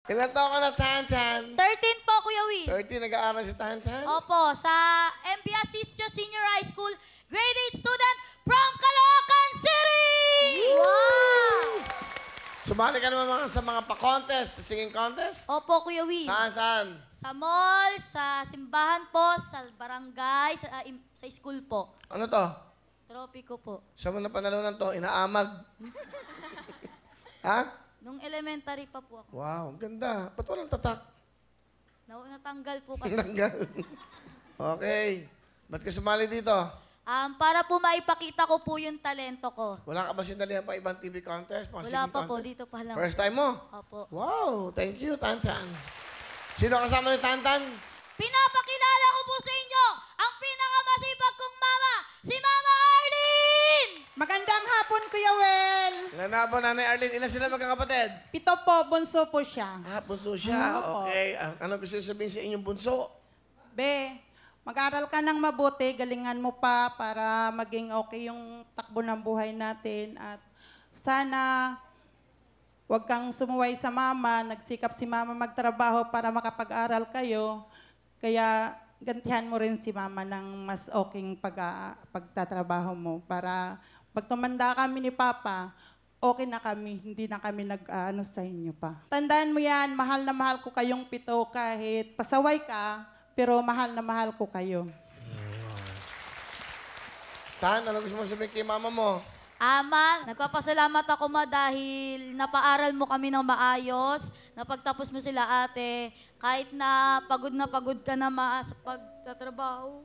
Ilan taon ka na, Tan-Tan? 13 po, Kuya Will. 30, nag-aaral si Tan-Tan? Opo, sa MB Asistio Senior High School, grade 8 student from Caloocan City! Wow! Sumali ka naman sa mga pa-contest, singing contest? Opo, Kuya Will. Saan? Sa mall, sa simbahan po, sa barangay, sa school po. Ano to? Trophy ko po. Saan mo na panalunan to? Inaamag? Ha? Nung elementary pa po ako. Wow, ang ganda. Ba't walang tatak? Natanggal po kasi. Nanggal. Okay. Ba't ka sumali dito? Para po maipakita ko po yung talento ko. Wala ka ba sinalihan pa ibang TV contest? Mga Wala singing pa po, contest? dito pa lang. First time mo? Opo. Wow, thank you, Tan-Tan. Sino kasama ni Tan-Tan? Pinapakilala ko po sa inyo ang pinakamasipag kong mama, si Mama Arlene! Magandang hapon, Kuya Well. Ilan na po, Nanay Arlene? Ilan sila magkakapatid? 7 po, bunso po siya. Ah, bunso siya. Opo. Okay. Ano gusto niyo sabihin sa inyong bunso? Be, mag-aral ka ng mabuti, galingan mo pa para maging okay yung takbo ng buhay natin. At sana huwag kang sumuway sa mama. Nagsikap si mama magtrabaho para makapag-aral kayo. Kaya gantihan mo rin si mama ng mas okay pagtatrabaho mo para pag tumanda kami ni Papa, okay na kami, hindi na kami nag-ano sa inyo pa. Tandaan mo yan, mahal na mahal ko kayong 7 kahit pasaway ka, pero mahal na mahal ko kayo. Tan, ano gusto mo sabihin kay mama mo? Ama, nagpapasalamat ako ma dahil napaaral mo kami ng maayos, napagtapos mo sila ate, kahit na pagod ka na sa pagtatrabaho.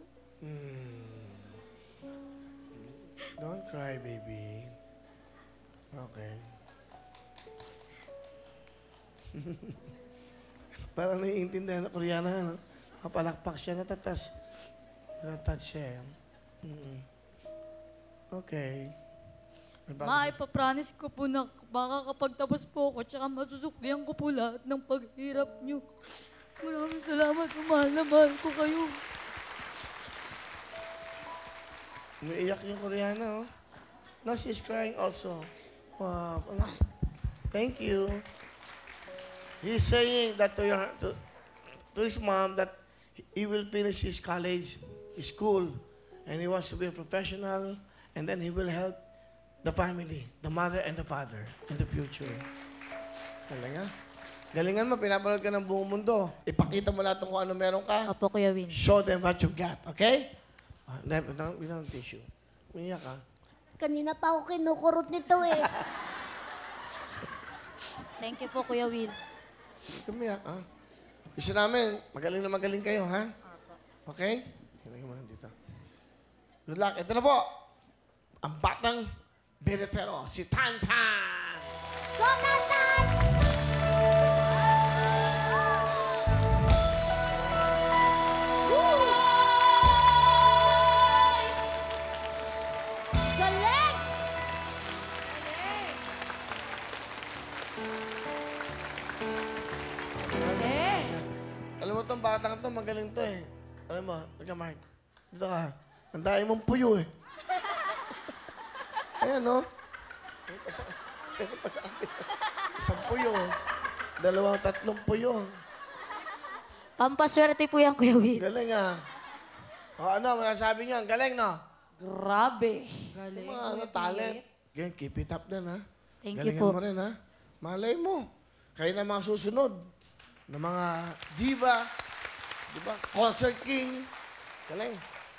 Don't cry, baby. Okay. Parang naiintindihan na Koreana, no? Kapalakpak siya, natatas. Natatouch siya. Okay. Ma, ipapromise ko po na baka kapag tapos po ako, tsaka masusuklihan ko po lahat ng paghirap niyo. Maraming salamat, mahal na mahal ko kayo. Umiiyak yung Koreana, oh. No, she's crying also. Wow. Thank you. He's saying that to his mom that he will finish his college, his school, and he wants to be a professional, and then he will help the family, the mother and the father in the future. Galingan. Galingan mo, pinapanood ka ng buong mundo. Ipakita mo lahat kung ano meron ka. Opo, Kuya Win. Show them what you got, okay? Bilang tissue. Umiyak ka. Kanina pa ako kinukurot nito eh. Thank you po, Kuya Will. Umiyak, ha? Gusto namin, magaling na magaling kayo, ha? Okay? Hilagay mo lang dito. Good luck. Ito na po. Ang batang Beretero, si Tan-Tan! Go, Tan-Tan! Galing! Galing. Alam mo itong batang to, magaling to eh. Alam mo, Mark. Dito ka. Ang dami mong puyo eh. Ayan, no? Isang puyo. 2, 3 puyo. Pampaswerte po yan, Kuya Will. Galing, ah. O ano, masasabi niyo, ang galing, no? Grabe. Galing. Mga ano, talent. Ganyan, keep it up din, ha? Thank you Galingan po. mo rin, ha? Malay mo. Kayo na mga susunod. Na mga diva. Diba? Concert king. Galing.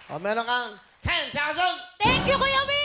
O, meron kang 10,000! Thank you, Kuya Will!